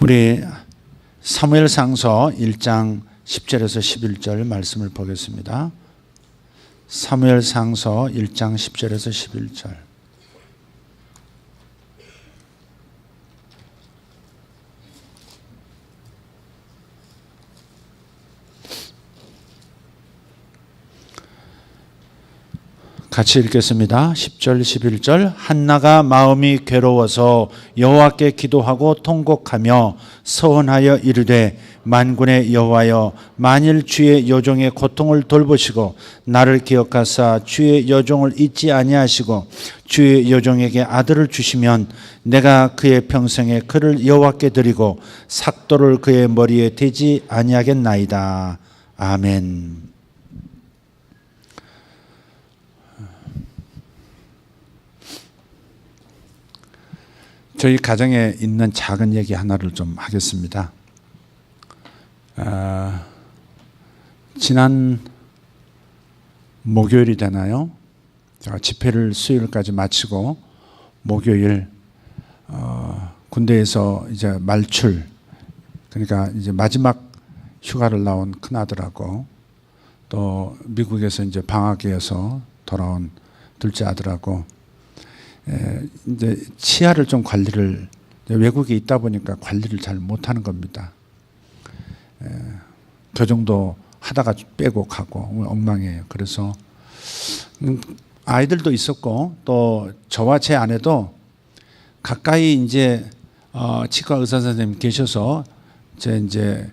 우리 사무엘상서 1장 10절에서 11절 말씀을 보겠습니다. 사무엘상서 1장 10절에서 11절. 같이 읽겠습니다. 10절 11절. 한나가 마음이 괴로워서 여호와께 기도하고 통곡하며 서원하여 이르되 만군의 여호와여, 만일 주의 여종의 고통을 돌보시고 나를 기억하사 주의 여종을 잊지 아니하시고 주의 여종에게 아들을 주시면 내가 그의 평생에 그를 여호와께 드리고 삭도를 그의 머리에 대지 아니하겠나이다. 아멘. 저희 가정에 있는 작은 얘기 하나를 좀 하겠습니다. 지난 목요일이 되나요? 제가 집회를 수요일까지 마치고 목요일 군대에서 이제 말출, 그러니까 이제 마지막 휴가를 나온 큰아들하고 또 미국에서 이제 방학에서 돌아온 둘째 아들하고 이제 치아를 좀 관리를, 외국에 있다 보니까 관리를 잘 못하는 겁니다. 교정도 하다가 빼고 가고 엉망이에요. 그래서 아이들도 있었고 또 저와 제 아내도 가까이 이제 치과 의사 선생님 계셔서 이제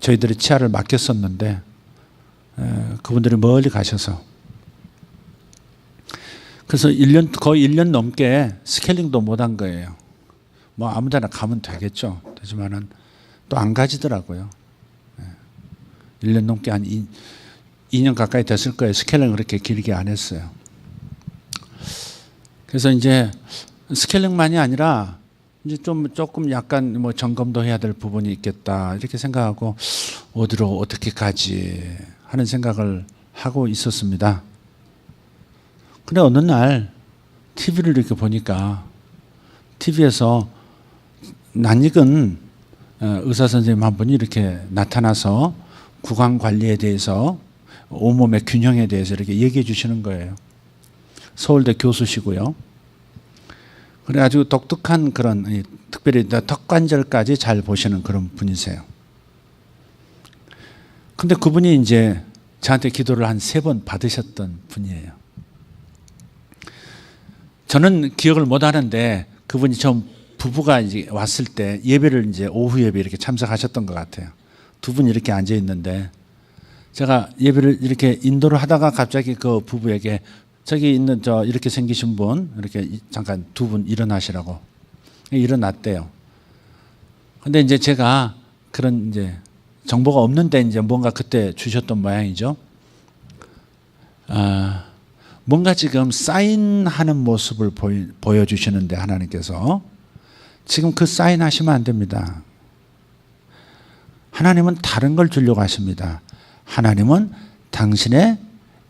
저희들이 치아를 맡겼었는데 그분들이 멀리 가셔서, 그래서 거의 1년 넘게 스케일링도 못한 거예요. 뭐 아무데나 가면 되겠죠. 되지만은 또 안 가지더라고요. 1년 넘게 한 2년 가까이 됐을 거예요. 스케일링 그렇게 길게 안 했어요. 그래서 이제 스케일링만이 아니라 이제 조금 약간 뭐 점검도 해야 될 부분이 있겠다 이렇게 생각하고 어디로 어떻게 가지 하는 생각을 하고 있었습니다. 근데 어느 날 TV를 이렇게 보니까 TV에서 낯익은 의사 선생님 한 분이 이렇게 나타나서 구강 관리에 대해서, 온몸의 균형에 대해서 이렇게 얘기해 주시는 거예요. 서울대 교수시고요. 그래 아주 독특한 그런, 특별히 턱관절까지 잘 보시는 그런 분이세요. 근데 그분이 이제 저한테 기도를 한 3번 받으셨던 분이에요. 저는 기억을 못 하는데 그분이 좀 부부가 이제 왔을 때 예배를 이제 오후 예배 이렇게 참석하셨던 것 같아요. 두 분이 이렇게 앉아 있는데 제가 예배를 이렇게 인도를 하다가 갑자기 그 부부에게 저기 있는 저 이렇게 생기신 분 이렇게 잠깐 두 분 일어나시라고 일어났대요. 근데 이제 제가 그런 이제 정보가 없는데 이제 뭔가 그때 주셨던 모양이죠. 뭔가 지금 사인하는 모습을 보여주시는데 하나님께서 지금 그 사인하시면 안 됩니다. 하나님은 다른 걸 주려고 하십니다. 하나님은 당신의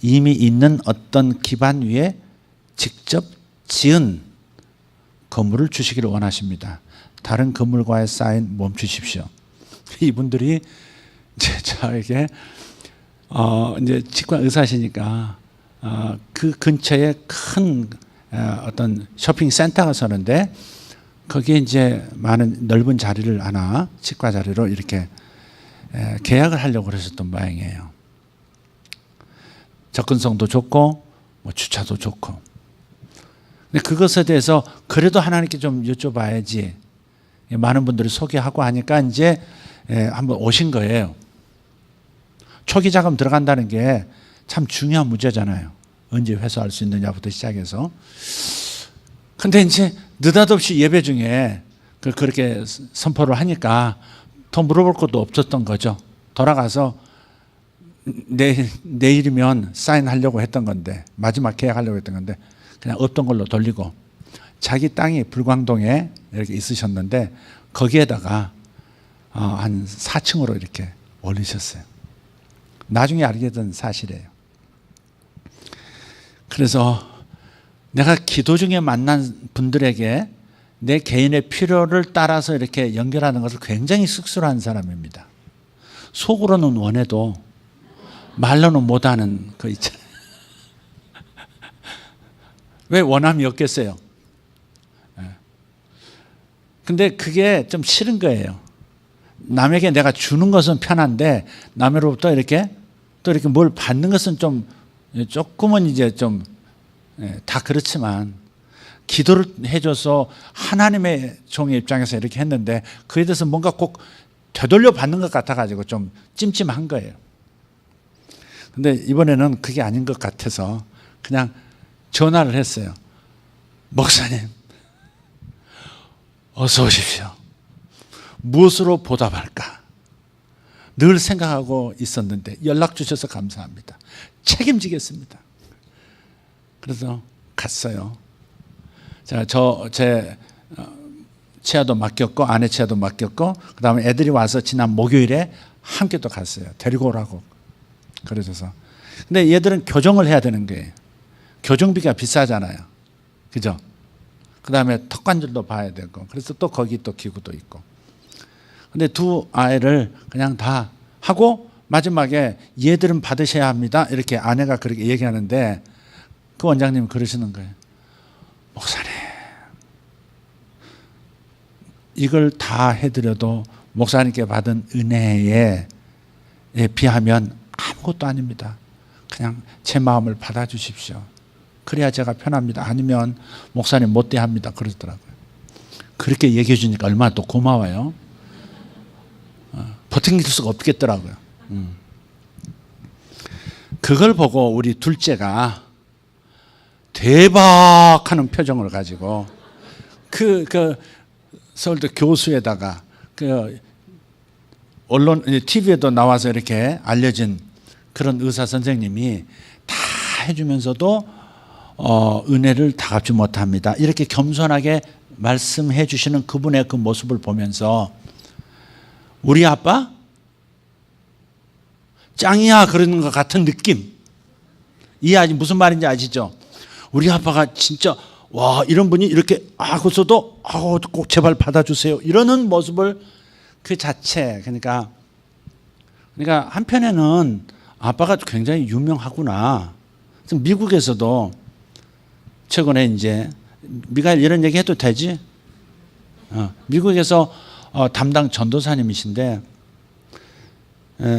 이미 있는 어떤 기반 위에 직접 지은 건물을 주시기를 원하십니다. 다른 건물과의 사인 멈추십시오. 이분들이 이제 저에게 이제 치과 의사시니까 그 근처에 큰 어떤 쇼핑 센터가 서는데 거기에 이제 많은 넓은 자리를 하나 치과 자리로 이렇게 계약을 하려고 그러셨던 모양이에요. 접근성도 좋고 뭐 주차도 좋고. 근데 그것에 대해서 그래도 하나님께 좀 여쭤봐야지, 많은 분들이 소개하고 하니까 이제 한번 오신 거예요. 초기 자금 들어간다는 게 참 중요한 문제잖아요. 언제 회수할 수 있느냐부터 시작해서. 근데 이제 느닷없이 예배 중에 그렇게 선포를 하니까 더 물어볼 것도 없었던 거죠. 돌아가서 내일이면 사인하려고 했던 건데, 마지막 계약하려고 했던 건데 그냥 없던 걸로 돌리고, 자기 땅이 불광동에 이렇게 있으셨는데 거기에다가 한 4층으로 이렇게 올리셨어요. 나중에 알게 된 사실이에요. 그래서 내가 기도 중에 만난 분들에게 내 개인의 필요를 따라서 이렇게 연결하는 것을 굉장히 쑥스러워하는 사람입니다. 속으로는 원해도 말로는 못하는 거 있잖아요. 왜 원함이 없겠어요? 근데 그게 좀 싫은 거예요. 남에게 내가 주는 것은 편한데 남으로부터 이렇게 또 이렇게 뭘 받는 것은 좀 조금은 이제 좀 다 그렇지만 기도를 해줘서 하나님의 종의 입장에서 이렇게 했는데 그에 대해서 뭔가 꼭 되돌려 받는 것 같아가지고 좀 찜찜한 거예요. 근데 이번에는 그게 아닌 것 같아서 그냥 전화를 했어요. 목사님, 어서 오십시오. 무엇으로 보답할까? 늘 생각하고 있었는데 연락 주셔서 감사합니다. 책임지겠습니다. 그래서 갔어요. 자, 제 치아도 맡겼고 아내 치아도 맡겼고 그 다음에 애들이 와서 지난 목요일에 함께 또 갔어요. 데리고 오라고 그러셔서. 근데 얘들은 교정을 해야 되는 거예요. 교정비가 비싸잖아요. 그죠? 그 다음에 턱관절도 봐야 되고 그래서 또 거기 또 기구도 있고. 근데 두 아이를 그냥 다 하고 마지막에 얘들은 받으셔야 합니다. 이렇게 아내가 그렇게 얘기하는데 그 원장님이 그러시는 거예요. 목사님, 이걸 다 해드려도 목사님께 받은 은혜에 비하면 아무것도 아닙니다. 그냥 제 마음을 받아주십시오. 그래야 제가 편합니다. 아니면 목사님 못대합니다. 그러더라고요. 그렇게 얘기해 주니까 얼마나 또 고마워요. 버팅길 수가 없겠더라고요. 그걸 보고 우리 둘째가 대박 하는 표정을 가지고 그 서울대 교수에다가 그 언론 TV에도 나와서 이렇게 알려진 그런 의사 선생님이 다 해주면서도 은혜를 다 갚지 못합니다. 이렇게 겸손하게 말씀해 주시는 그분의 그 모습을 보면서 우리 아빠 짱이야 그러는 것 같은 느낌. 이해하지 무슨 말인지 아시죠? 우리 아빠가 진짜 와 이런 분이 이렇게 하고서도 꼭 제발 받아주세요 이러는 모습을 그 자체 그러니까 한편에는 아빠가 굉장히 유명하구나. 미국에서도 최근에 이제 미가엘 이런 얘기 해도 되지? 미국에서 담당 전도사님이신데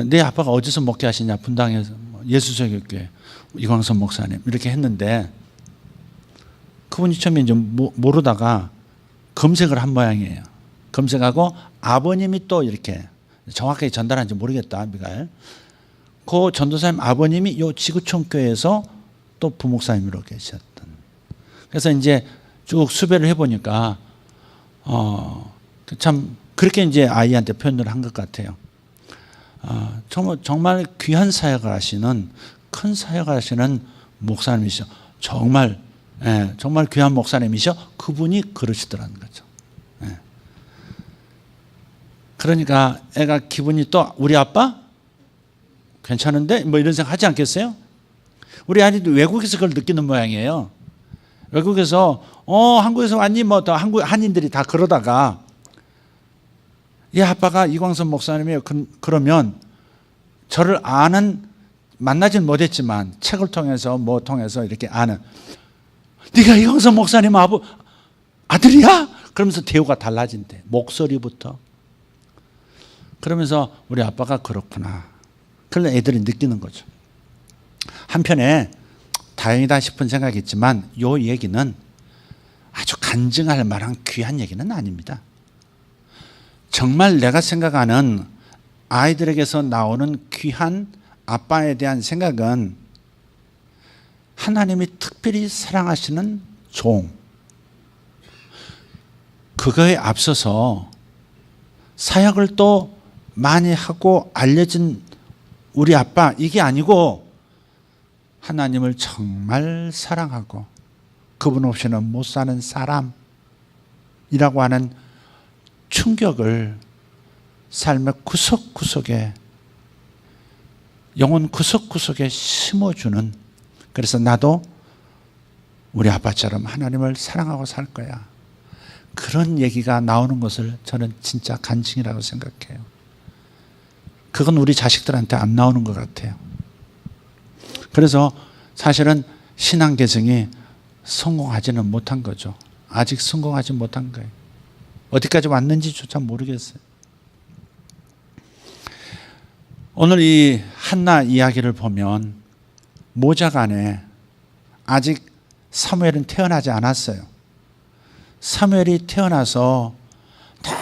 내 아빠가 어디서 목회 하시냐 분당에서 예수설교회 이광선 목사님 이렇게 했는데 그분이 처음에 이제 모르다가 검색을 한 모양이에요. 검색하고 아버님이 또 이렇게 정확하게 전달한지 모르겠다 미가엘. 그 전도사님 아버님이 요 지구촌 교회에서 또 부목사님으로 계셨던. 그래서 이제 쭉 수배를 해보니까 참 그렇게 이제 아이한테 표현을 한 것 같아요. 정말 귀한 사역을 하시는 큰 사역을 하시는 목사님이셔. 정말 귀한 목사님이셔. 그분이 그러시더라는 거죠. 그러니까 애가 기분이 또 우리 아빠 괜찮은데 뭐 이런 생각 하지 않겠어요? 우리 아이도 외국에서 그걸 느끼는 모양이에요. 외국에서 한국에서 왔니 뭐 더 한국 한인들이 다 그러다가 얘 아빠가 이광선 목사님이에요. 그러면 저를 만나진 못했지만 책을 통해서 뭐 통해서 이렇게 아는 네가 이광선 목사님 아들이야? 그러면서 대우가 달라진대. 목소리부터. 그러면서 우리 아빠가 그렇구나. 그런 애들이 느끼는 거죠. 한편에 다행이다 싶은 생각이 있지만 이 얘기는 아주 간증할 만한 귀한 얘기는 아닙니다. 정말 내가 생각하는 아이들에게서 나오는 귀한 아빠에 대한 생각은 하나님이 특별히 사랑하시는 종, 그거에 앞서서 사역을 또 많이 하고 알려진 우리 아빠, 이게 아니고 하나님을 정말 사랑하고 그분 없이는 못 사는 사람이라고 하는 충격을 삶의 구석구석에, 영혼 구석구석에 심어주는, 그래서 나도 우리 아빠처럼 하나님을 사랑하고 살 거야, 그런 얘기가 나오는 것을 저는 진짜 간증이라고 생각해요. 그건 우리 자식들한테 안 나오는 것 같아요. 그래서 사실은 신앙 계승이 성공하지는 못한 거죠. 아직 성공하지 못한 거예요. 어디까지 왔는지조차 모르겠어요. 오늘 이 한나 이야기를 보면 모자간에 아직 사무엘은 태어나지 않았어요. 사무엘이 태어나서 늘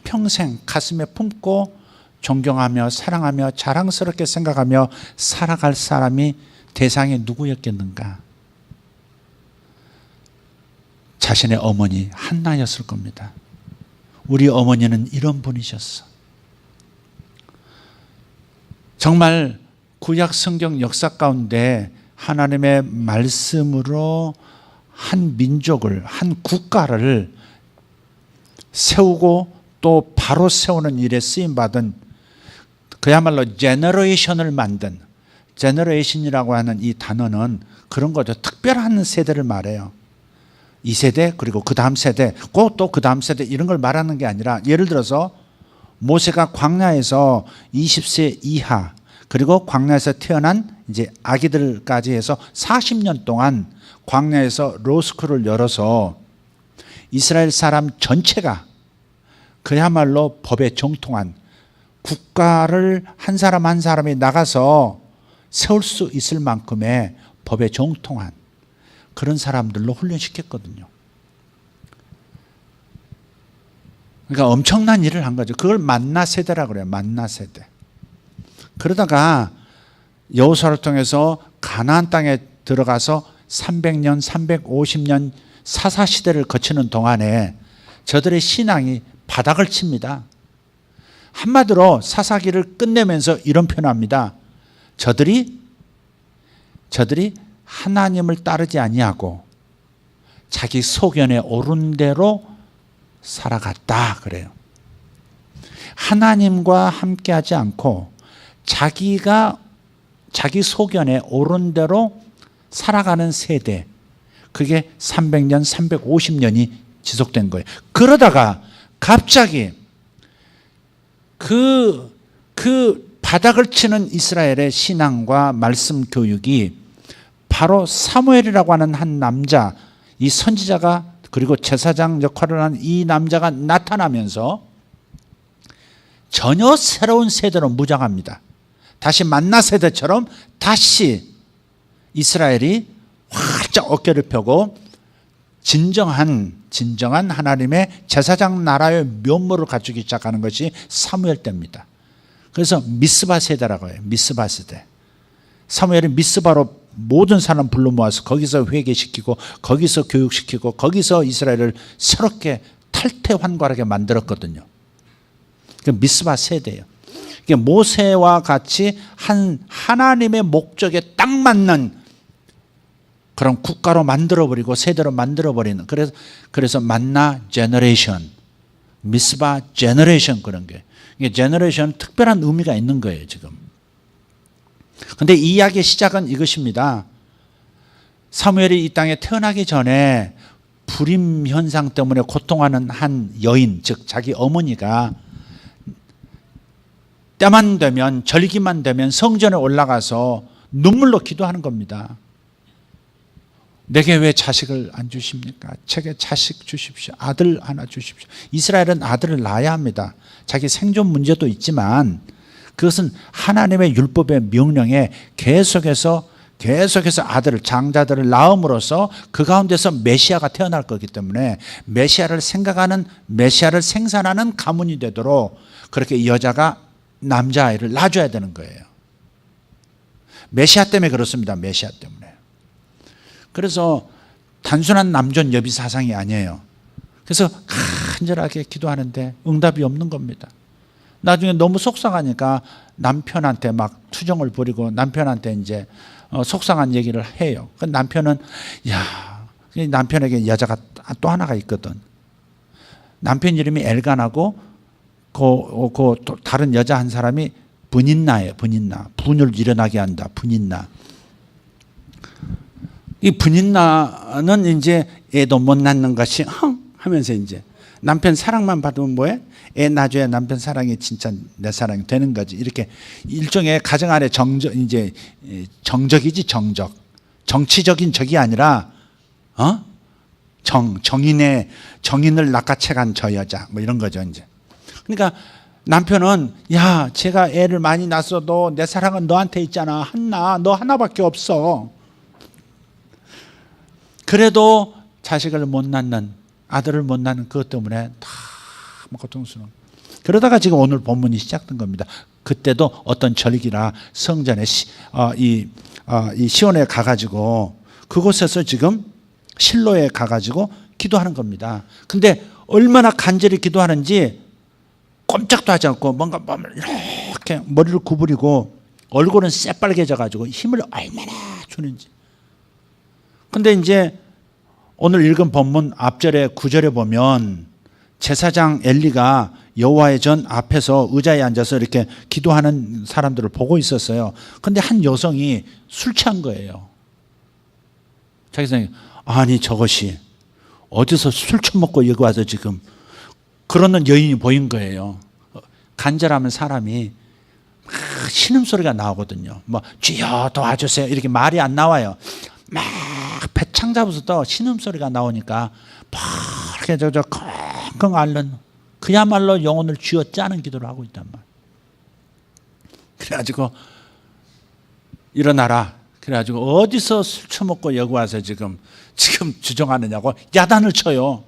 평생 가슴에 품고 존경하며 사랑하며 자랑스럽게 생각하며 살아갈 사람이 대상이 누구였겠는가? 자신의 어머니 한나였을 겁니다. 우리 어머니는 이런 분이셨어. 정말 구약 성경 역사 가운데 하나님의 말씀으로 한 민족을, 한 국가를 세우고 또 바로 세우는 일에 쓰임받은 그야말로 제너레이션을 만든, 제너레이션이라고 하는 이 단어는 그런 거죠. 특별한 세대를 말해요. 2세대 그리고 그 다음 세대 또 그 다음 세대 이런 걸 말하는 게 아니라 예를 들어서 모세가 광야에서 20세 이하 그리고 광야에서 태어난 이제 아기들까지 해서 40년 동안 광야에서 로스쿨을 열어서 이스라엘 사람 전체가 그야말로 법에 정통한 국가를 한 사람 한 사람이 나가서 세울 수 있을 만큼의 법에 정통한 그런 사람들로 훈련시켰거든요. 그러니까 엄청난 일을 한 거죠. 그걸 만나 세대라고 그래요. 만나 세대. 그러다가 여호수아를 통해서 가나안 땅에 들어가서 300년, 350년 사사시대를 거치는 동안에 저들의 신앙이 바닥을 칩니다. 한마디로 사사기를 끝내면서 이런 표현합니다. 저들이 하나님을 따르지 아니하고 자기 소견에 오른 대로 살아갔다 그래요. 하나님과 함께하지 않고 자기 소견에 오른 대로 살아가는 세대, 그게 300년, 350년이 지속된 거예요. 그러다가 갑자기 그 바닥을 치는 이스라엘의 신앙과 말씀 교육이 바로 사무엘이라고 하는 한 남자, 이 선지자가 그리고 제사장 역할을 하는 이 남자가 나타나면서 전혀 새로운 세대로 무장합니다. 다시 만나 세대처럼 다시 이스라엘이 활짝 어깨를 펴고 진정한 하나님의 제사장 나라의 면모를 갖추기 시작하는 것이 사무엘 때입니다. 그래서 미스바 세대라고 해요. 미스바 세대. 사무엘이 미스바로 모든 사람 불러 모아서 거기서 회개시키고 거기서 교육시키고 거기서 이스라엘을 새롭게 탈퇴환골하게 만들었거든요. 그 미스바 세대예요. 모세와 같이 하나님의 목적에 딱 맞는 그런 국가로 만들어버리고 세대로 만들어버리는, 그래서 만나 제너레이션, 미스바 제너레이션, 그런 게, 이게 제너레이션 특별한 의미가 있는 거예요 지금. 그런데 이 이야기의 시작은 이것입니다. 사무엘이 이 땅에 태어나기 전에 불임 현상 때문에 고통하는 한 여인, 즉 자기 어머니가 때만 되면, 절기만 되면 성전에 올라가서 눈물로 기도하는 겁니다. 내게 왜 자식을 안 주십니까? 제게 자식 주십시오. 아들 하나 주십시오. 이스라엘은 아들을 낳아야 합니다. 자기 생존 문제도 있지만 그것은 하나님의 율법의 명령에 계속해서 아들을, 장자들을 낳음으로써 그 가운데서 메시아가 태어날 거기 때문에 메시아를 생각하는, 메시아를 생산하는 가문이 되도록 그렇게 이 여자가 남자아이를 낳아줘야 되는 거예요. 메시아 때문에 그렇습니다. 메시아 때문에. 그래서 단순한 남존 여비 사상이 아니에요. 그래서 간절하게 기도하는데 응답이 없는 겁니다. 나중에 너무 속상하니까 남편한테 막 투정을 부리고 남편한테 이제 속상한 얘기를 해요. 그 남편은, 남편에게 여자가 또 하나가 있거든. 남편 이름이 엘간하고 그 다른 여자 한 사람이 분인나예요. 분인나. 분을 일어나게 한다. 분인나. 이 분인나는 이제 애도 못 낳는 것이 하면서 이제 남편 사랑만 받으면 뭐해? 애 낳아줘야 남편 사랑이 진짜 내 사랑이 되는 거지. 이렇게 일종의 가정 안에 이제 정적이지, 정적. 정치적인 적이 아니라 정인을 낚아채간 저 여자 뭐 이런 거죠 이제. 그러니까 남편은 야, 제가 애를 많이 낳았어도 내 사랑은 너한테 있잖아. 한나, 너 하나밖에 없어. 그래도 자식을 못 낳는, 아들을 못 낳는 그것 때문에 다 고통스러워. 그러다가 지금 오늘 본문이 시작된 겁니다. 그때도 어떤 절기라 성전에 이 시온에 가가지고 그곳에서 지금 실로에 가가지고 기도하는 겁니다. 근데 얼마나 간절히 기도하는지 꼼짝도 하지 않고 뭔가 이렇게 머리를 구부리고 얼굴은 새빨개져 가지고 힘을 얼마나 주는지. 근데 이제 오늘 읽은 본문 앞절에 9절에 보면 제사장 엘리가 여호와의 전 앞에서 의자에 앉아서 이렇게 기도하는 사람들을 보고 있었어요. 근데 한 여성이 술 취한 거예요. 자기 생각에 아니 저것이 어디서 술 처먹고 여기 와서 지금 그러는 여인이 보인 거예요. 간절하면 사람이 막 신음소리가 나오거든요. 뭐 주여 도와주세요 이렇게 말이 안 나와요. 막 배창 잡아서도 신음소리가 나오니까 이렇게 저 컹컹 앓는 그야말로 영혼을 쥐어짜는 기도를 하고 있단 말이에요. 그래가지고 일어나라. 그래가지고 어디서 술 처먹고 여기 와서 지금 주정하느냐고 야단을 쳐요.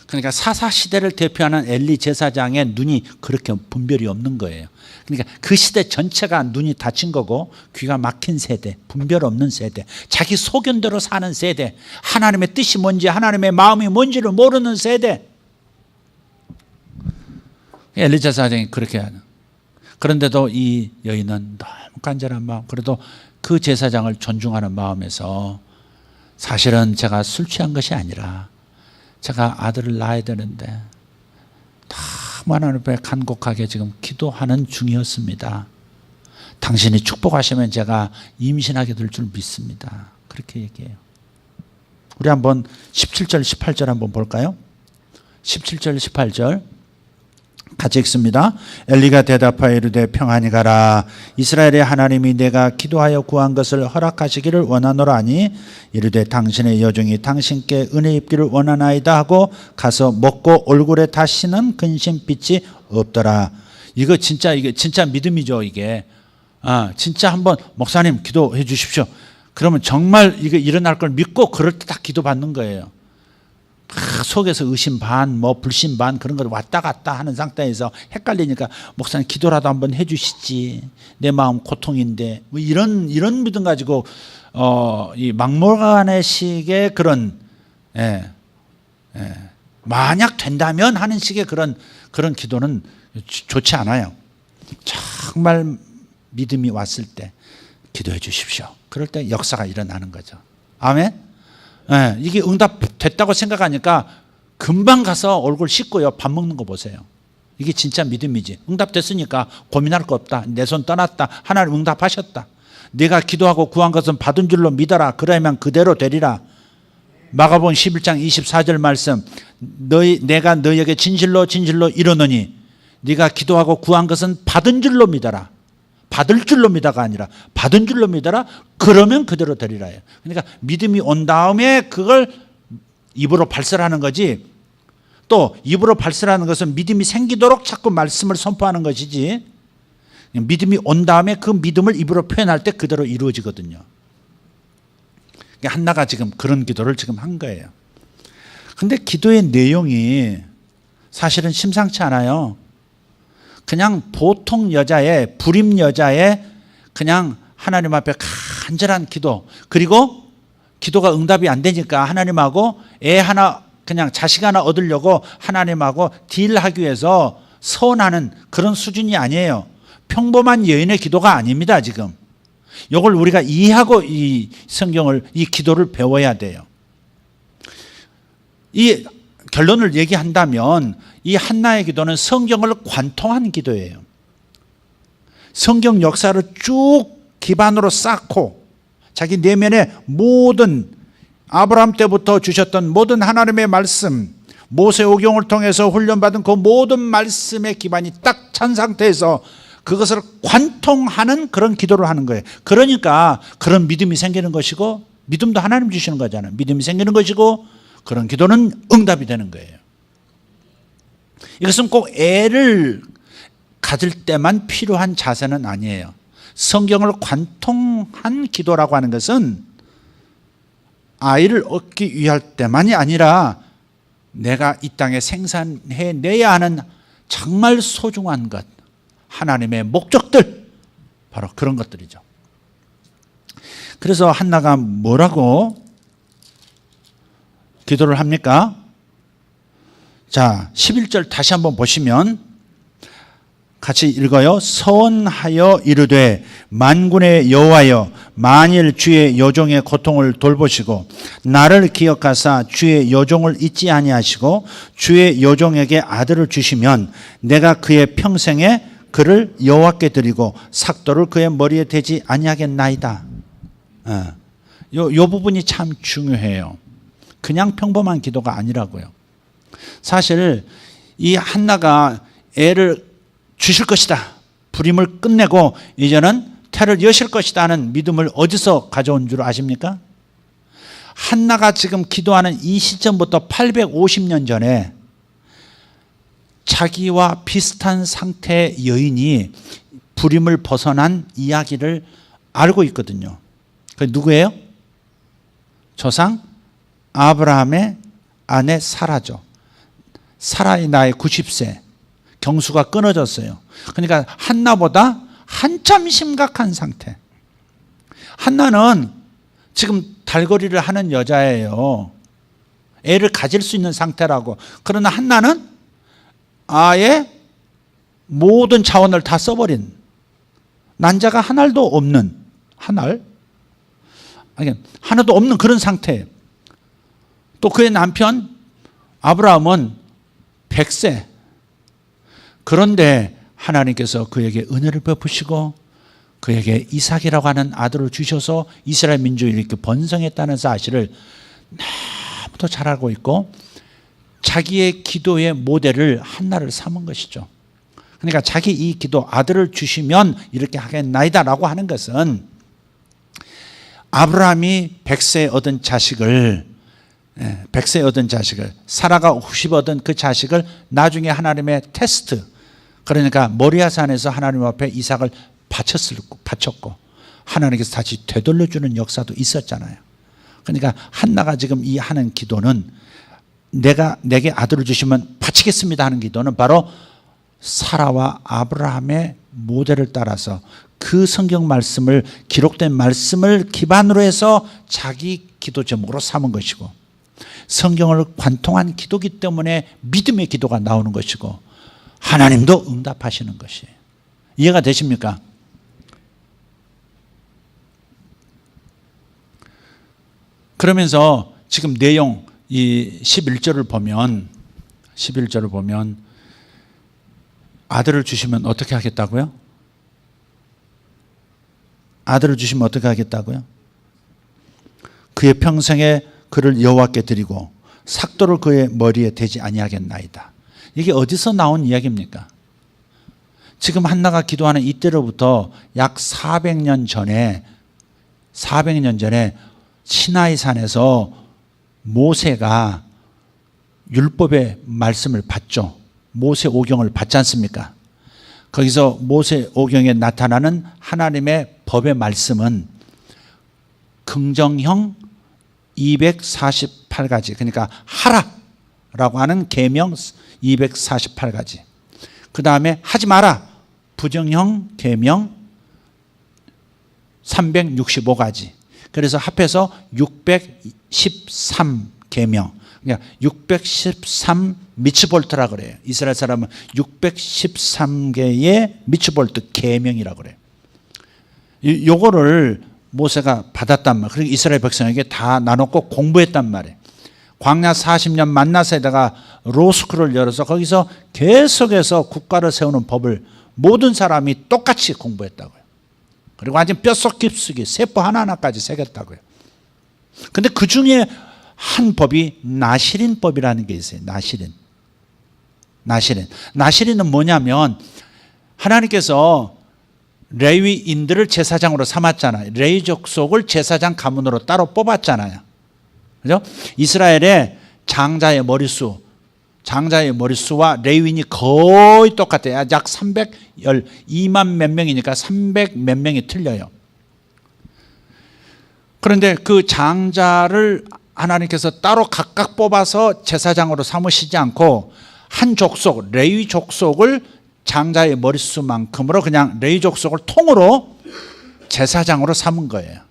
그러니까 사사시대를 대표하는 엘리 제사장의 눈이 그렇게 분별이 없는 거예요. 그러니까 그 시대 전체가 눈이 닫힌 거고 귀가 막힌 세대, 분별 없는 세대, 자기 소견대로 사는 세대, 하나님의 뜻이 뭔지 하나님의 마음이 뭔지를 모르는 세대. 엘리 제사장이 그렇게 하는. 그런데도 이 여인은 너무 간절한 마음, 그래도 그 제사장을 존중하는 마음에서 사실은 제가 술 취한 것이 아니라 제가 아들을 낳아야 되는데 너무 하나님 앞에 간곡하게 지금 기도하는 중이었습니다. 당신이 축복하시면 제가 임신하게 될 줄 믿습니다. 그렇게 얘기해요. 우리 한번 17절 18절 한번 볼까요? 17절 18절 같이 읽습니다. 엘리가 대답하여 이르되 평안히 가라. 이스라엘의 하나님이 내가 기도하여 구한 것을 허락하시기를 원하노라 하니 이르되 당신의 여종이 당신께 은혜 입기를 원하나이다 하고 가서 먹고 얼굴에 다시는 근심빛이 없더라. 이게 진짜 믿음이죠. 이게 진짜 한번 목사님 기도해 주십시오. 그러면 정말 이게 일어날 걸 믿고 그럴 때 딱 기도 받는 거예요. 속에서 의심 반, 불신 반 그런 걸 왔다 갔다 하는 상태에서 헷갈리니까 목사님 기도라도 한번 해주시지. 내 마음 고통인데 뭐 이런 믿음 가지고 이 막무가내 식의 그런 만약 된다면 하는 식의 그런 기도는 좋지 않아요. 정말 믿음이 왔을 때 기도해 주십시오. 그럴 때 역사가 일어나는 거죠. 아멘. 이게 응답됐다고 생각하니까 금방 가서 얼굴 씻고요. 밥 먹는 거 보세요. 이게 진짜 믿음이지. 응답됐으니까 고민할 거 없다. 내 손 떠났다. 하나님 응답하셨다. 네가 기도하고 구한 것은 받은 줄로 믿어라. 그러면 그대로 되리라. 마가복음 11장 24절 말씀. 내가 너희에게 진실로 이르노니 네가 기도하고 구한 것은 받은 줄로 믿어라. 받을 줄로 믿어가 아니라 받은 줄로 믿어라. 그러면 그대로 되리라요. 그러니까 믿음이 온 다음에 그걸 입으로 발설하는 거지. 또 입으로 발설하는 것은 믿음이 생기도록 자꾸 말씀을 선포하는 것이지. 믿음이 온 다음에 그 믿음을 입으로 표현할 때 그대로 이루어지거든요. 한나가 지금 그런 기도를 지금 한 거예요. 근데 기도의 내용이 사실은 심상치 않아요. 그냥 보통 여자의 불임 여자의 그냥 하나님 앞에 간절한 기도, 그리고 기도가 응답이 안 되니까 하나님하고 애 하나 그냥 자식 하나 얻으려고 하나님하고 딜하기 위해서 서운하는 그런 수준이 아니에요. 평범한 여인의 기도가 아닙니다. 지금 이걸 우리가 이해하고 이 성경을, 이 기도를 배워야 돼요. 이 결론을 얘기한다면 이 한나의 기도는 성경을 관통한 기도예요. 성경 역사를 쭉 기반으로 쌓고 자기 내면의 모든 아브라함 때부터 주셨던 모든 하나님의 말씀, 모세오경을 통해서 훈련받은 그 모든 말씀의 기반이 딱 찬 상태에서 그것을 관통하는 그런 기도를 하는 거예요. 그러니까 그런 믿음이 생기는 것이고, 믿음도 하나님 주시는 거잖아요. 믿음이 생기는 것이고, 그런 기도는 응답이 되는 거예요. 이것은 꼭 애를 가질 때만 필요한 자세는 아니에요. 성경을 관통한 기도라고 하는 것은 아이를 얻기 위할 때만이 아니라 내가 이 땅에 생산해내야 하는 정말 소중한 것, 하나님의 목적들, 바로 그런 것들이죠. 그래서 한나가 뭐라고 기도를 합니까? 자, 11절 다시 한번 보시면 같이 읽어요. 서원하여 이르되 만군의 여호와여, 만일 주의 여종의 고통을 돌보시고 나를 기억하사 주의 여종을 잊지 아니하시고 주의 여종에게 아들을 주시면 내가 그의 평생에 그를 여호와께 드리고 삭도를 그의 머리에 대지 아니하겠나이다. 요 부분이 참 중요해요. 그냥 평범한 기도가 아니라고요. 사실 이 한나가 애를 주실 것이다, 불임을 끝내고 이제는 태를 여실 것이다 하는 믿음을 어디서 가져온 줄 아십니까? 한나가 지금 기도하는 이 시점부터 850년 전에 자기와 비슷한 상태의 여인이 불임을 벗어난 이야기를 알고 있거든요. 그 누구예요? 조상 아브라함의 아내 사라죠. 사라의 나이 90세, 경수가 끊어졌어요. 그러니까 한나보다 한참 심각한 상태. 한나는 지금 달거리를 하는 여자예요. 애를 가질 수 있는 상태라고. 그러나 한나는 아예 모든 자원을 다 써버린, 난자가 하나도 없는, 하나도 없는 그런 상태예요. 또 그의 남편 아브라함은 100세. 그런데 하나님께서 그에게 은혜를 베푸시고 그에게 이삭이라고 하는 아들을 주셔서 이스라엘 민족이 이렇게 번성했다는 사실을 너무도 잘 알고 있고, 자기의 기도의 모델을 한나를 삼은 것이죠. 그러니까 자기 이 기도, 아들을 주시면 이렇게 하겠나이다라고 하는 것은 아브라함이 100세에 얻은 자식을, 사라가 90 얻은 그 자식을 나중에 하나님의 테스트, 그러니까 모리아산에서 하나님 앞에 이삭을 바쳤고 하나님께서 다시 되돌려주는 역사도 있었잖아요. 그러니까 한나가 지금 이 하는 기도는, 내게 아들을 주시면 바치겠습니다 하는 기도는 바로 사라와 아브라함의 모델을 따라서 그 성경 말씀을, 기록된 말씀을 기반으로 해서 자기 기도 제목으로 삼은 것이고, 성경을 관통한 기도기 때문에 믿음의 기도가 나오는 것이고, 하나님도 응답하시는 것이에요. 이해가 되십니까? 그러면서 지금 내용, 이 11절을 보면 아들을 주시면 어떻게 하겠다고요? 아들을 주시면 어떻게 하겠다고요? 그의 평생에 그를 여호와께 드리고 삭도를 그의 머리에 대지 아니하겠나이다. 이게 어디서 나온 이야기입니까? 지금 한나가 기도하는 이때로부터 약 400년 전에 시나이 산에서 모세가 율법의 말씀을 받죠. 모세 오경을 받지 않습니까? 거기서 모세 오경에 나타나는 하나님의 법의 말씀은 긍정형 248가지, 그러니까 하라라고 하는 계명 248가지, 그 다음에 하지 마라 부정형 계명 365가지, 그래서 합해서 613 계명, 그러니까 613 미츠볼트라 그래요. 이스라엘 사람은 613개의 미츠볼트 계명이라고 그래요. 요거를 모세가 받았단 말이에요. 그리고 이스라엘 백성에게 다 나눠고 공부했단 말이에요. 광야 40년 만나세에다가 로스쿨을 열어서 거기서 계속해서 국가를 세우는 법을 모든 사람이 똑같이 공부했다고요. 그리고 완전 뼛속 깊숙이 세포 하나하나까지 새겼다고요. 근데 그 중에 한 법이 나시린법이라는 게 있어요. 나시린은 뭐냐면 하나님께서 레위인들을 제사장으로 삼았잖아요. 레위 족속을 제사장 가문으로 따로 뽑았잖아요. 그죠? 이스라엘의 장자의 머릿수와 레위인이 거의 똑같아요. 약 312만 몇 명이니까 300 몇 명이 틀려요. 그런데 그 장자를 하나님께서 따로 각각 뽑아서 제사장으로 삼으시지 않고 한 족속, 레위 족속을 장자의 머릿수만큼으로 그냥 레위 족속을 통으로 제사장으로 삼은 거예요.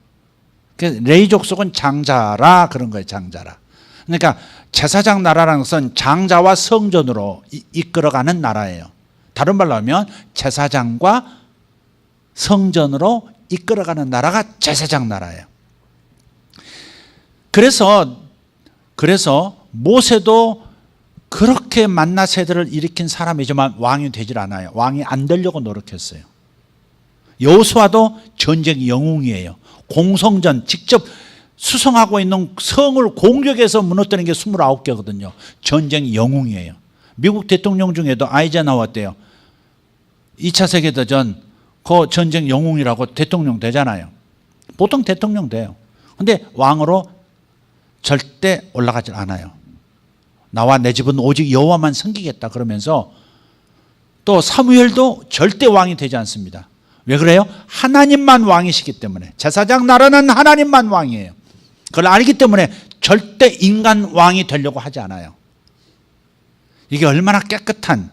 그래서 레위 족속은 장자라 그런 거예요. 장자라. 그러니까 제사장 나라라는 것은 장자와 성전으로 이끌어가는 나라예요. 다른 말로 하면 제사장과 성전으로 이끌어가는 나라가 제사장 나라예요. 그래서 모세도 그렇게 만나 세대를 일으킨 사람이지만 왕이 되질 않아요. 왕이 안 되려고 노력했어요. 여호수아도 전쟁 영웅이에요. 공성전 직접 수성하고 있는 성을 공격해서 무너뜨리는 게 29개거든요. 전쟁 영웅이에요. 미국 대통령 중에도 아이젠하워 때요. 2차 세계대전 그 전쟁 영웅이라고 대통령 되잖아요. 보통 대통령 돼요. 그런데 왕으로 절대 올라가질 않아요. 나와 내 집은 오직 여호와만 섬기겠다 그러면서 또 사무엘도 절대 왕이 되지 않습니다. 왜 그래요? 하나님만 왕이시기 때문에. 제사장 나라는 하나님만 왕이에요. 그걸 알기 때문에 절대 인간 왕이 되려고 하지 않아요. 이게 얼마나 깨끗한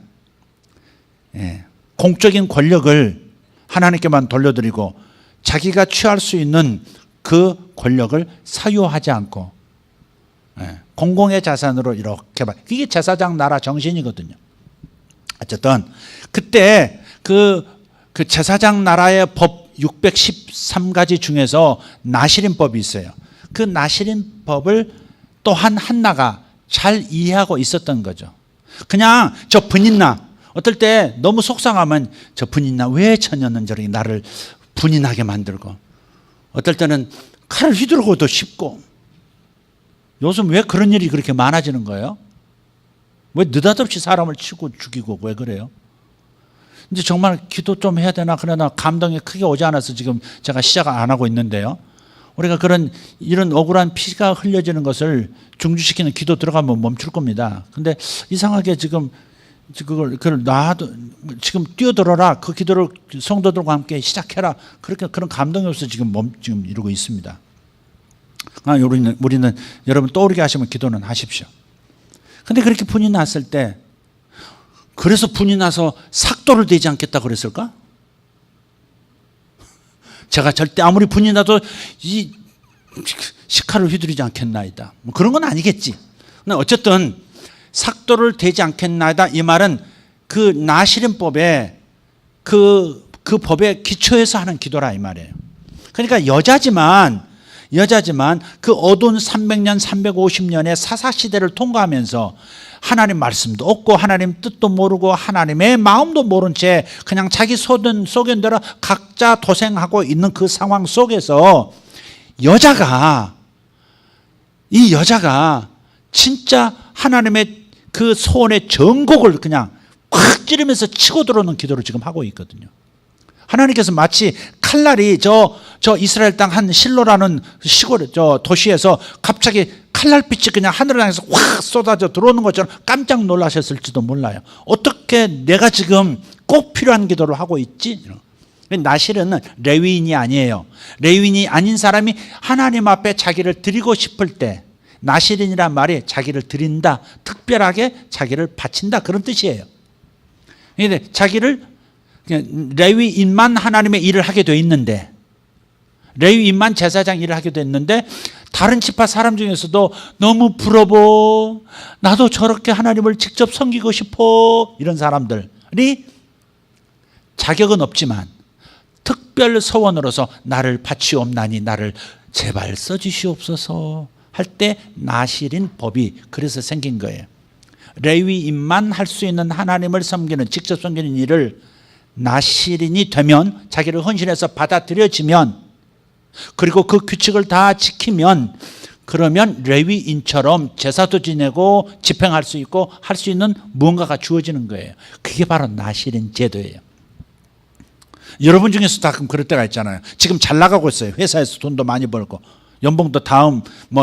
공적인 권력을 하나님께만 돌려드리고 자기가 취할 수 있는 그 권력을 사유하지 않고 공공의 자산으로 이렇게 이게 제사장 나라 정신이거든요. 어쨌든 그때 그 제사장 나라의 법 613가지 중에서 나시린법이 있어요. 그 나시린법을 또한 한나가 잘 이해하고 있었던 거죠. 그냥 저 분인나 어떨 때 너무 속상하면 저 분인나 왜 처녀는 저렇게 나를 분인하게 만들고 어떨 때는 칼을 휘두르고도 싶고 요즘 왜 그런 일이 그렇게 많아지는 거예요? 왜 느닷없이 사람을 치고 죽이고 왜 그래요? 이제 정말 기도 좀 해야 되나 그러나 감동이 크게 오지 않아서 지금 제가 시작 안 하고 있는데요. 우리가 이런 억울한 피가 흘려지는 것을 중지시키는 기도 들어가면 멈출 겁니다. 근데 이상하게 지금 그걸 놔도 지금 뛰어들어라 그 기도를 성도들과 함께 시작해라 그런 감동이 없어서 지금 이러고 있습니다. 우리는 여러분 떠오르게 하시면 기도는 하십시오. 근데 그렇게 분이 났을 때 그래서 분이 나서 삭도를 대지 않겠다 그랬을까? 제가 절대 아무리 분이 나도 이 식칼을 휘두르지 않겠나이다. 뭐 그런 건 아니겠지. 근데 어쨌든 삭도를 대지 않겠나이다 이 말은 그 나시린법에 그 법에 기초해서 하는 기도라 이 말이에요. 그러니까 여자지만 그 어두운 300년 350년의 사사시대를 통과하면서 하나님 말씀도 없고 하나님 뜻도 모르고 하나님의 마음도 모른 채 그냥 자기 소견대로 각자 도생하고 있는 그 상황 속에서 이 여자가 진짜 하나님의 그 소원의 전곡을 그냥 확 찌르면서 치고 들어오는 기도를 지금 하고 있거든요. 하나님께서 마치 칼날이 저 이스라엘 땅 한 실로라는 시골 도시에서 갑자기 칼날빛이 그냥 하늘을 향해서 확 쏟아져 들어오는 것처럼 깜짝 놀라셨을지도 몰라요. 어떻게 내가 지금 꼭 필요한 기도를 하고 있지? 나실은 레위인이 아니에요. 레위인이 아닌 사람이 하나님 앞에 자기를 드리고 싶을 때 나실인이란 말이 자기를 드린다, 특별하게 자기를 바친다 그런 뜻이에요. 그런데 자기를 레위인만 하나님의 일을 하게 돼 있는데 레위인만 제사장 일을 하게 됐는데 다른 지파 사람 중에서도 너무 부러워 나도 저렇게 하나님을 직접 섬기고 싶어 이런 사람들이 자격은 없지만 특별 서원으로서 나를 바치옵나니 나를 제발 써주시옵소서 할 때 나실인 법이 그래서 생긴 거예요. 레위인만 할 수 있는 하나님을 섬기는 직접 섬기는 일을 나실인이 되면 자기를 헌신해서 받아들여지면 그리고 그 규칙을 다 지키면 그러면 레위인처럼 제사도 지내고 집행할 수 있고 할 수 있는 무언가가 주어지는 거예요. 그게 바로 나실인 제도예요. 여러분 중에서 가끔 그럴 때가 있잖아요. 지금 잘 나가고 있어요. 회사에서 돈도 많이 벌고 연봉도 다음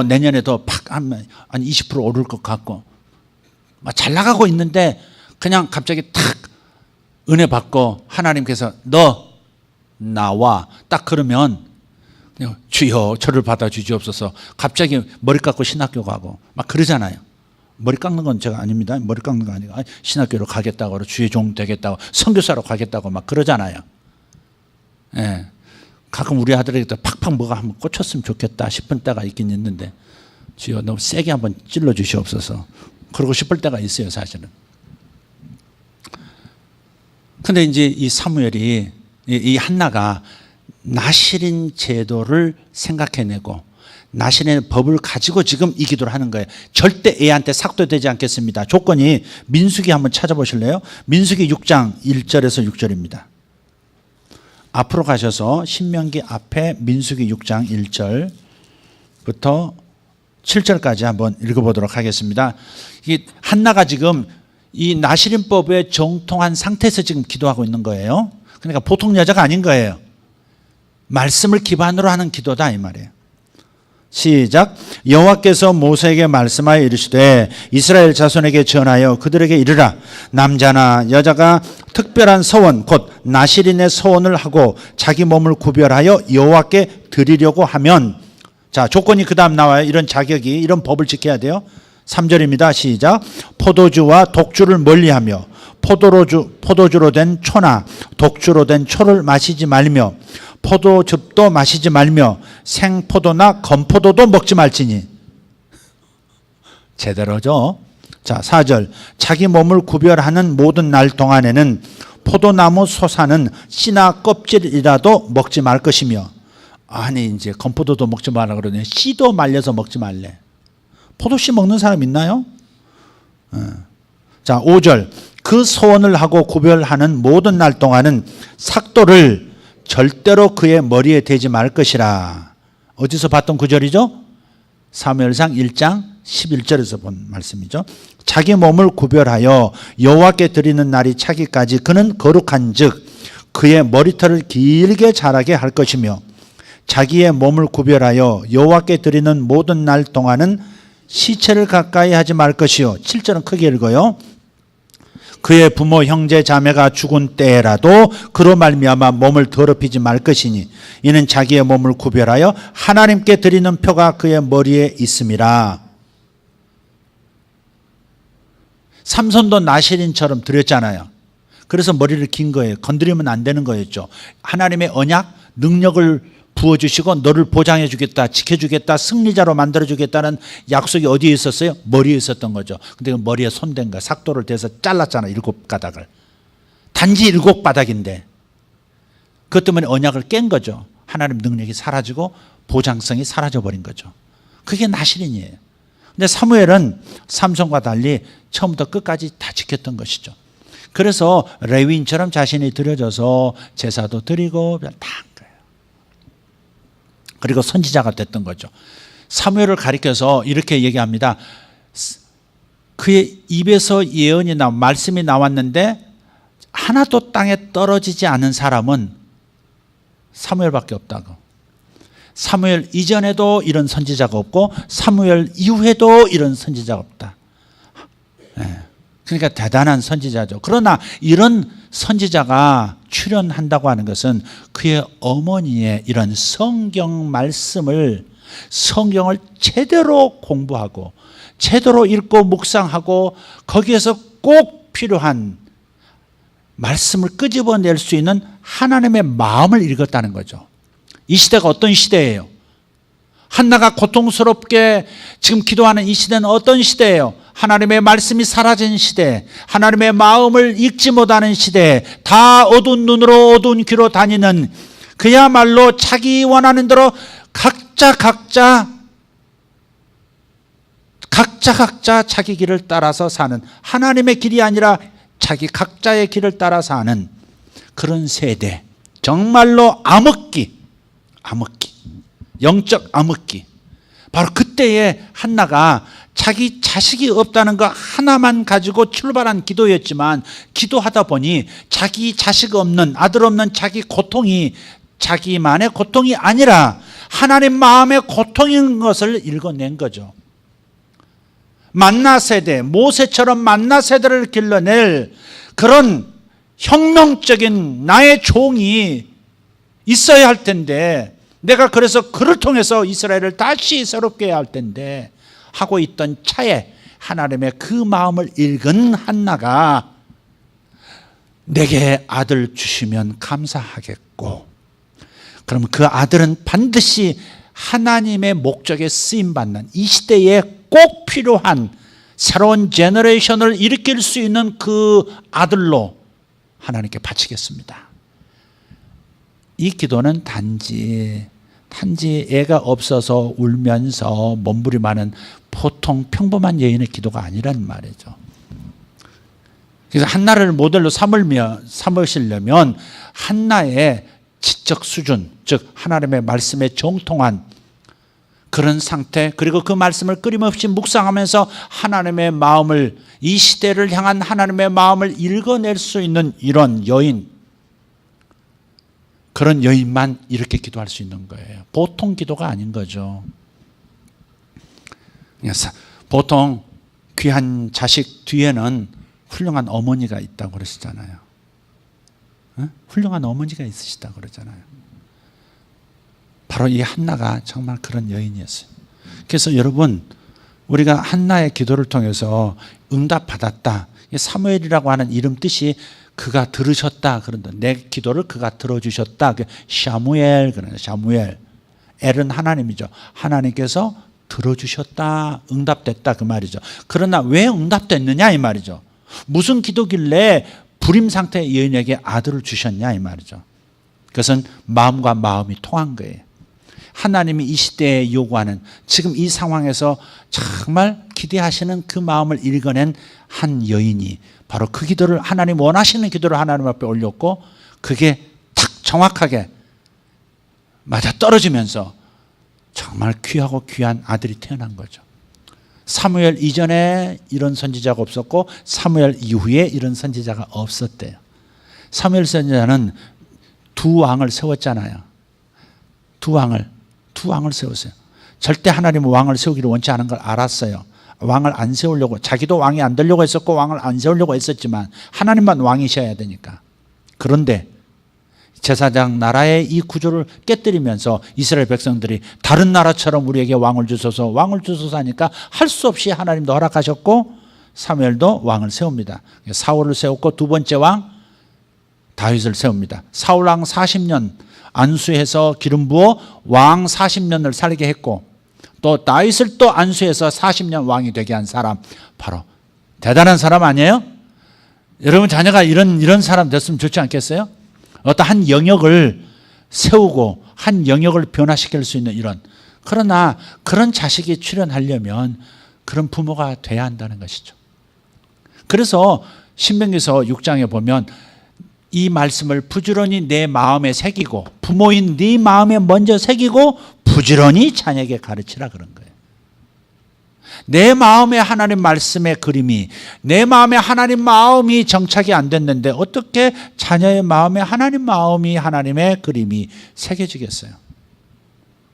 내년에도 팍 한 20% 오를 것 같고 막 잘 나가고 있는데 그냥 갑자기 탁 은혜 받고 하나님께서 너 나와 딱 그러면 그냥 주여 저를 받아주시옵소서. 갑자기 머리 깎고 신학교 가고 막 그러잖아요. 머리 깎는 건 제가 아닙니다. 머리 깎는 거 아니고 신학교로 가겠다고 주의 종 되겠다고 선교사로 가겠다고 막 그러잖아요. 예. 가끔 우리 아들에게 팍팍 뭐가 한번 꽂혔으면 좋겠다 싶은 때가 있긴 있는데 주여 너무 세게 한번 찔러 주시옵소서. 그러고 싶을 때가 있어요, 사실은. 근데 이제 이 사무엘이 이 한나가 나실인 제도를 생각해내고 나실의 법을 가지고 지금 이 기도를 하는 거예요. 절대 애한테 삭도되지 않겠습니다. 조건이 민수기 한번 찾아보실래요? 민수기 6장 1절에서 6절입니다. 앞으로 가셔서 신명기 앞에 민수기 6장 1절부터 7절까지 한번 읽어보도록 하겠습니다. 이 한나가 지금 이 나실인법에 정통한 상태에서 지금 기도하고 있는 거예요. 그러니까 보통 여자가 아닌 거예요. 말씀을 기반으로 하는 기도다 이 말이에요. 시작. 여호와께서 모세에게 말씀하여 이르시되 이스라엘 자손에게 전하여 그들에게 이르라. 남자나 여자가 특별한 서원 곧 나실인의 서원을 하고 자기 몸을 구별하여 여호와께 드리려고 하면, 자 조건이 그 다음 나와요. 이런 자격이, 이런 법을 지켜야 돼요. 3절입니다. 시작. 포도주와 독주를 멀리하며 포도주로 된 초나 독주로 된 초를 마시지 말며 포도즙도 마시지 말며 생포도나 건포도도 먹지 말지니. 제대로죠. 자 4절. 자기 몸을 구별하는 모든 날 동안에는 포도나무 솟아는 씨나 껍질이라도 먹지 말 것이며. 아니 이제 건포도도 먹지 말라 그러네. 씨도 말려서 먹지 말래. 포도씨 먹는 사람 있나요? 자 5절. 그 소원을 하고 구별하는 모든 날 동안은 삭도를 절대로 그의 머리에 대지 말 것이라. 어디서 봤던 구절이죠? 사무엘상 1장 11절에서 본 말씀이죠. 자기 몸을 구별하여 여호와께 드리는 날이 차기까지 그는 거룩한 즉 그의 머리털을 길게 자라게 할 것이며 자기의 몸을 구별하여 여호와께 드리는 모든 날 동안은 시체를 가까이 하지 말 것이요. 7절은 크게 읽어요. 그의 부모 형제 자매가 죽은 때라도 그로 말미암아 몸을 더럽히지 말 것이니 이는 자기의 몸을 구별하여 하나님께 드리는 표가 그의 머리에 있음이라. 삼손도 나실인처럼 드렸잖아요. 그래서 머리를 긴 거예요. 건드리면 안 되는 거였죠. 하나님의 언약, 능력을 부어주시고 너를 보장해 주겠다, 지켜주겠다, 승리자로 만들어 주겠다는 약속이 어디에 있었어요? 머리에 있었던 거죠. 근데 그 머리에 손댄 거야. 삭도를 대서 잘랐잖아. 7가닥을. 단지 7바닥인데 그것 때문에 언약을 깬 거죠. 하나님 능력이 사라지고 보장성이 사라져버린 거죠. 그게 나실인이에요. 근데 사무엘은 삼손과 달리 처음부터 끝까지 다 지켰던 것이죠. 그래서 레위인처럼 자신이 드려져서 제사도 드리고 다 그리고 선지자가 됐던 거죠. 사무엘을 가리켜서 이렇게 얘기합니다. 그의 입에서 예언이 말씀이 나왔는데 하나도 땅에 떨어지지 않은 사람은 사무엘밖에 없다고. 사무엘 이전에도 이런 선지자가 없고 사무엘 이후에도 이런 선지자가 없다. 그러니까 대단한 선지자죠. 그러나 이런 선지자가 출연한다고 하는 것은 그의 어머니의 이런 성경 말씀을, 성경을 제대로 공부하고 제대로 읽고 묵상하고 거기에서 꼭 필요한 말씀을 끄집어낼 수 있는 하나님의 마음을 읽었다는 거죠. 이 시대가 어떤 시대예요? 한나가 고통스럽게 지금 기도하는 이 시대는 어떤 시대예요? 하나님의 말씀이 사라진 시대, 하나님의 마음을 읽지 못하는 시대, 다 어두운 눈으로 어두운 귀로 다니는, 그야말로 자기 원하는 대로 각자 자기 길을 따라서 사는, 하나님의 길이 아니라 자기 각자의 길을 따라 사는 그런 세대. 정말로 암흑기, 영적 암흑기. 바로 그때에 한나가 자기 자식이 없다는 거 하나만 가지고 출발한 기도였지만 기도하다 보니 자기 자식 없는, 아들 없는 자기 고통이 자기만의 고통이 아니라 하나님 마음의 고통인 것을 읽어낸 거죠. 만나 세대, 모세처럼 만나 세대를 길러낼 그런 혁명적인 나의 종이 있어야 할 텐데, 내가 그래서 그를 통해서 이스라엘을 다시 새롭게 해야 할 텐데 하고 있던 차에 하나님의 그 마음을 읽은 한나가 내게 아들 주시면 감사하겠고, 그럼 그 아들은 반드시 하나님의 목적에 쓰임받는 이 시대에 꼭 필요한 새로운 제너레이션을 일으킬 수 있는 그 아들로 하나님께 바치겠습니다. 이 기도는 단지 애가 없어서 울면서 몸부림하는 보통 평범한 여인의 기도가 아니란 말이죠. 그래서 한나를 모델로 삼으시려면 한나의 지적 수준, 즉 하나님의 말씀에 정통한 그런 상태, 그리고 그 말씀을 끊임없이 묵상하면서 하나님의 마음을, 이 시대를 향한 하나님의 마음을 읽어낼 수 있는 이런 여인, 그런 여인만 이렇게 기도할 수 있는 거예요. 보통 기도가 아닌 거죠. 보통 귀한 자식 뒤에는 훌륭한 어머니가 있다고 그러시잖아요. 훌륭한 어머니가 있으시다고 그러잖아요. 바로 이 한나가 정말 그런 여인이었어요. 그래서 여러분, 우리가 한나의 기도를 통해서 응답받았다. 사무엘이라고 하는 이름 뜻이 그가 들으셨다 그런다. 내 기도를 그가 들어주셨다. 샤무엘 그러네. 샤무엘. 엘은 하나님이죠. 하나님께서 들어주셨다. 응답됐다 그 말이죠. 그러나 왜 응답됐느냐 이 말이죠. 무슨 기도길래 불임 상태의 여인에게 아들을 주셨냐 이 말이죠. 그것은 마음과 마음이 통한 거예요. 하나님이 이 시대에 요구하는, 지금 이 상황에서 정말 기대하시는 그 마음을 읽어낸 한 여인이 바로 그 기도를, 하나님 원하시는 기도를 하나님 앞에 올렸고, 그게 탁 정확하게 맞아떨어지면서 정말 귀하고 귀한 아들이 태어난 거죠. 사무엘 이전에 이런 선지자가 없었고 사무엘 이후에 이런 선지자가 없었대요. 사무엘 선지자는 두 왕을 세웠잖아요. 두 왕을 세웠어요. 절대 하나님은 왕을 세우기를 원치 않은 걸 알았어요. 왕을 안 세우려고, 자기도 왕이 안 되려고 했었고 왕을 안 세우려고 했었지만 하나님만 왕이셔야 되니까. 그런데 제사장 나라의 이 구조를 깨뜨리면서 이스라엘 백성들이 다른 나라처럼 우리에게 왕을 주소서 하니까 할 수 없이 하나님도 허락하셨고 사무엘도 왕을 세웁니다. 사울을 세웠고 두 번째 왕 다윗을 세웁니다. 사울 왕 40년 안수해서 기름 부어 왕 40년을 살게 했고, 또 다윗을 또 안수해서 40년 왕이 되게 한 사람, 바로 대단한 사람 아니에요? 여러분 자녀가 이런 사람 됐으면 좋지 않겠어요? 어떤 한 영역을 세우고 한 영역을 변화시킬 수 있는 이런, 그러나 그런 자식이 출현하려면 그런 부모가 돼야 한다는 것이죠. 그래서 신명기서 6장에 보면 이 말씀을 부지런히 내 마음에 새기고, 부모인 네 마음에 먼저 새기고 부지런히 자녀에게 가르치라 그런 거예요. 내 마음에 하나님 말씀의 그림이, 내 마음에 하나님 마음이 정착이 안 됐는데 어떻게 자녀의 마음에 하나님 마음이, 하나님의 그림이 새겨지겠어요?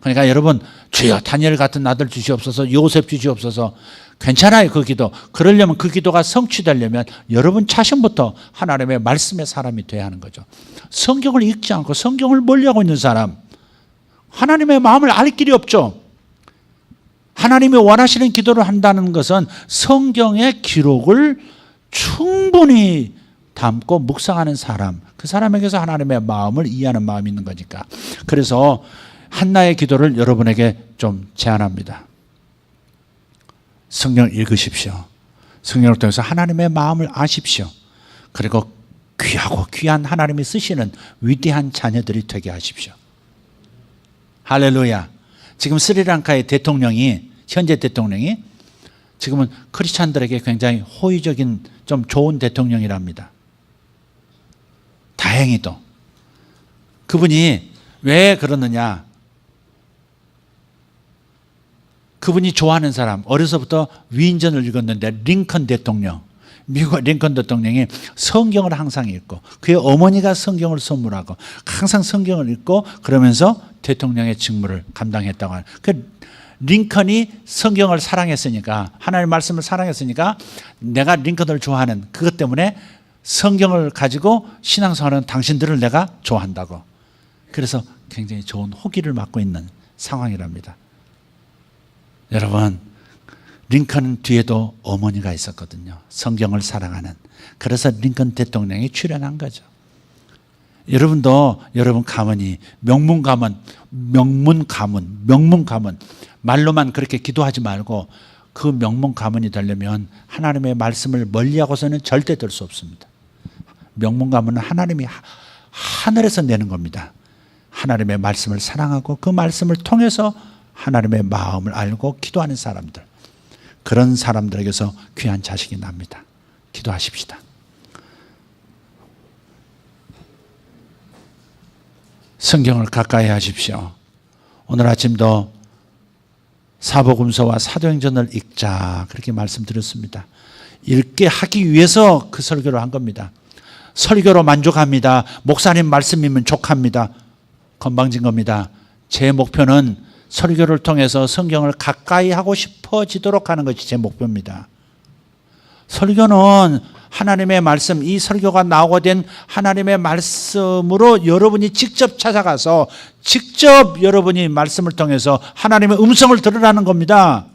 그러니까 여러분, 주여 다니엘 같은 아들 주시옵소서, 요셉 주시옵소서, 괜찮아요 그 기도. 그러려면, 그 기도가 성취되려면 여러분 자신부터 하나님의 말씀의 사람이 돼야 하는 거죠. 성경을 읽지 않고 성경을 멀리하고 있는 사람, 하나님의 마음을 알 길이 없죠. 하나님이 원하시는 기도를 한다는 것은 성경의 기록을 충분히 담고 묵상하는 사람, 그 사람에게서 하나님의 마음을 이해하는 마음이 있는 거니까. 그래서 한나의 기도를 여러분에게 좀 제안합니다. 성경을 읽으십시오. 성경을 통해서 하나님의 마음을 아십시오. 그리고 귀하고 귀한 하나님이 쓰시는 위대한 자녀들이 되게 하십시오. 할렐루야. 지금 스리랑카의 대통령이, 현재 대통령이 지금은 크리스찬들에게 굉장히 호의적인 좀 좋은 대통령이랍니다. 다행히도. 그분이 왜 그러느냐, 그분이 좋아하는 사람, 어려서부터 위인전을 읽었는데 링컨 대통령, 미국 링컨 대통령이 성경을 항상 읽고 그의 어머니가 성경을 선물하고 항상 성경을 읽고 그러면서 대통령의 직무를 감당했다고 하는. 그 링컨이 성경을 사랑했으니까, 하나님의 말씀을 사랑했으니까 내가 링컨을 좋아하는 그것 때문에 성경을 가지고 신앙생활하는 당신들을 내가 좋아한다고. 그래서 굉장히 좋은 호기를 맡고 있는 상황이랍니다. 여러분, 링컨 뒤에도 어머니가 있었거든요. 성경을 사랑하는. 그래서 링컨 대통령이 출연한 거죠. 여러분도 여러분 가문이 명문가문, 말로만 그렇게 기도하지 말고 그 명문 가문이 되려면 하나님의 말씀을 멀리하고서는 절대 될 수 없습니다. 명문 가문은 하나님이 하늘에서 내는 겁니다. 하나님의 말씀을 사랑하고 그 말씀을 통해서 하나님의 마음을 알고 기도하는 사람들, 그런 사람들에게서 귀한 자식이 납니다. 기도하십시다. 성경을 가까이 하십시오. 오늘 아침도 사복음서와 사도행전을 읽자 그렇게 말씀드렸습니다. 읽게 하기 위해서 그 설교를 한 겁니다. 설교로 만족합니다. 목사님 말씀이면 족합니다. 건방진 겁니다. 제 목표는 설교를 통해서 성경을 가까이 하고 싶어지도록 하는 것이 제 목표입니다. 설교는 하나님의 말씀, 이 설교가 나오게 된 하나님의 말씀으로 여러분이 직접 찾아가서 직접 여러분이 말씀을 통해서 하나님의 음성을 들으라는 겁니다.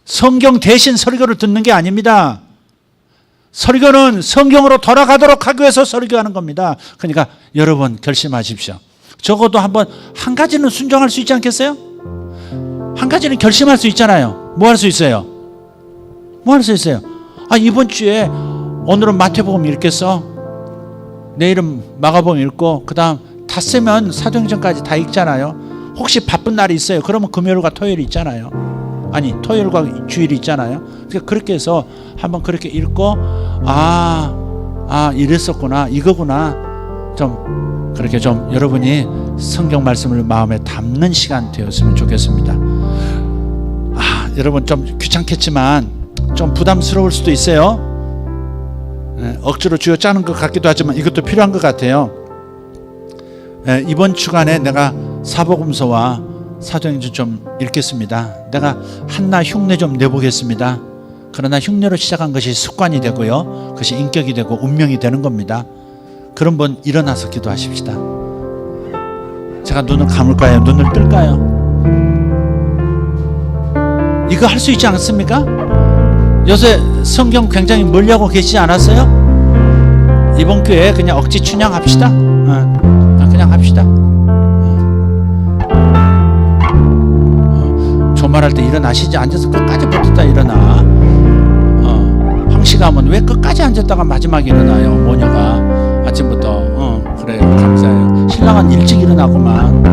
성경 대신 설교를 듣는 게 아닙니다. 설교는 성경으로 돌아가도록 하기 위해서 설교하는 겁니다. 그러니까 여러분 결심하십시오. 적어도 한 가지는 순종할 수 있지 않겠어요? 한 가지는 결심할 수 있잖아요. 뭐 할 수 있어요? 이번 주에 오늘은 마태복음 읽겠어. 내일은 마가복음 읽고 그 다음 닷새면 사도행전까지 다 읽잖아요. 혹시 바쁜 날이 있어요. 그러면 금요일과 토요일이 있잖아요. 아니 토요일과 주일이 있잖아요. 그러니까 그렇게 해서 한번 그렇게 읽고 이랬었구나, 이거구나, 좀 그렇게 좀 여러분이 성경 말씀을 마음에 담는 시간 되었으면 좋겠습니다. 여러분 좀 귀찮겠지만 좀 부담스러울 수도 있어요. 억지로 쥐어짜는 것 같기도 하지만 이것도 필요한 것 같아요. 이번 주간에 내가 사복음서와 사도행전 좀 읽겠습니다. 내가 한나 흉내 좀 내보겠습니다. 그러나 흉내로 시작한 것이 습관이 되고요, 그것이 인격이 되고 운명이 되는 겁니다. 그런 분 일어나서 기도하십시다. 제가 눈을 감을까요? 눈을 뜰까요? 이거 할 수 있지 않습니까? 요새 성경 굉장히 멀리하고 계시지 않았어요? 이번 교회에 그냥 억지 춘향합시다. 그냥 합시다. 조말할 때 일어나시지. 앉아서 끝까지 버텼다 일어나. 황씨가면 왜 끝까지 앉았다가 마지막에 일어나요? 모녀가 아침부터. 그래요, 감사해요. 신랑은 일찍 일어나고만.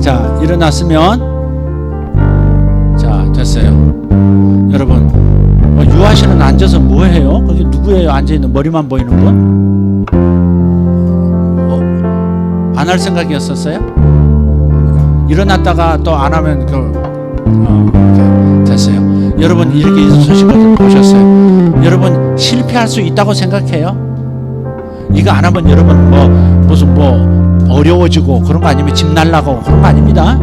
자, 일어났으면 됐어요. 여러분, 유아씨는 앉아서 뭐 해요? 거기 누구예요? 앉아있는 머리만 보이는 분? 안 할 생각이었었어요? 일어났다가 또 안 하면 됐어요. 여러분 이렇게 소식을 보셨어요. 여러분 실패할 수 있다고 생각해요? 이거 안 하면 여러분 무슨 어려워지고 그런 거 아니면 집 날라가고 그런 거 아닙니다.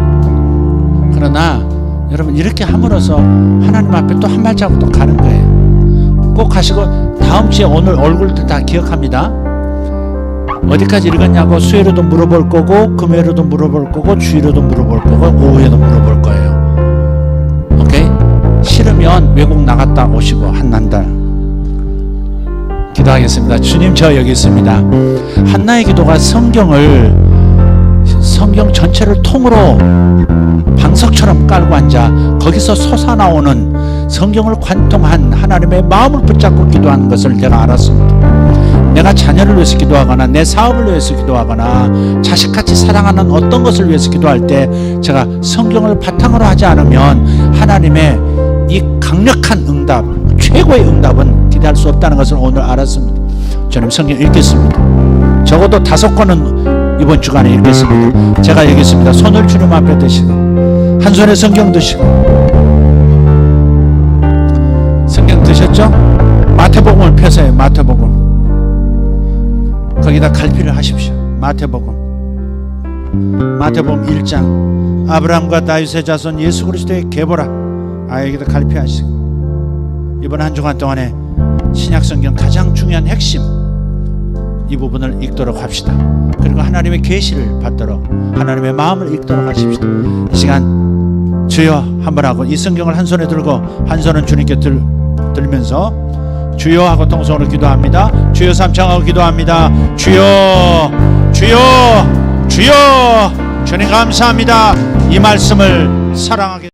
그러나 여러분 이렇게 함으로써 하나님 앞에 또 한 발자국 더 가는 거예요. 꼭 하시고 다음 주에 오늘 얼굴들 다 기억합니다. 어디까지 읽었냐고 수요일에도 물어볼 거고, 금요일에도 물어볼 거고, 주일에도 물어볼 거고, 오후에도 물어볼 거예요. 오케이? 싫으면 외국 나갔다 오시고 한 달 기도하겠습니다. 주님, 저 여기 있습니다. 한나의 기도가 성경 전체를 통으로 방석처럼 깔고 앉아 거기서 솟아나오는 성경을 관통한 하나님의 마음을 붙잡고 기도하는 것을 내가 알았습니다. 내가 자녀를 위해서 기도하거나 내 사업을 위해서 기도하거나 자식같이 사랑하는 어떤 것을 위해서 기도할 때 제가 성경을 바탕으로 하지 않으면 하나님의 이 강력한 응답, 최고의 응답은 기대할 수 없다는 것을 오늘 알았습니다. 저는 성경 읽겠습니다. 적어도 5권은 이번 주간에 읽겠습니다. 제가 읽겠습니다. 손을 주님 앞에 드시고 한 손에 성경 드시고, 성경 드셨죠? 마태복음을 펴세요. 마태복음 거기다 갈피를 하십시오. 마태복음 1장 아브라함과 다윗의 자손 예수 그리스도의 계보라. 여기다 갈피하시고, 이번 한 주간 동안에 신약성경 가장 중요한 핵심 이 부분을 읽도록 합시다. 그리고 하나님의 계시를 받도록, 하나님의 마음을 읽도록 하십시다. 이 시간 주여 한번 하고, 이 성경을 한 손에 들고 한 손은 주님께 들면서 주여 하고 통성으로 기도합니다. 주여 삼창하고 기도합니다. 주여 주여 주여. 주님 감사합니다. 이 말씀을 사랑하게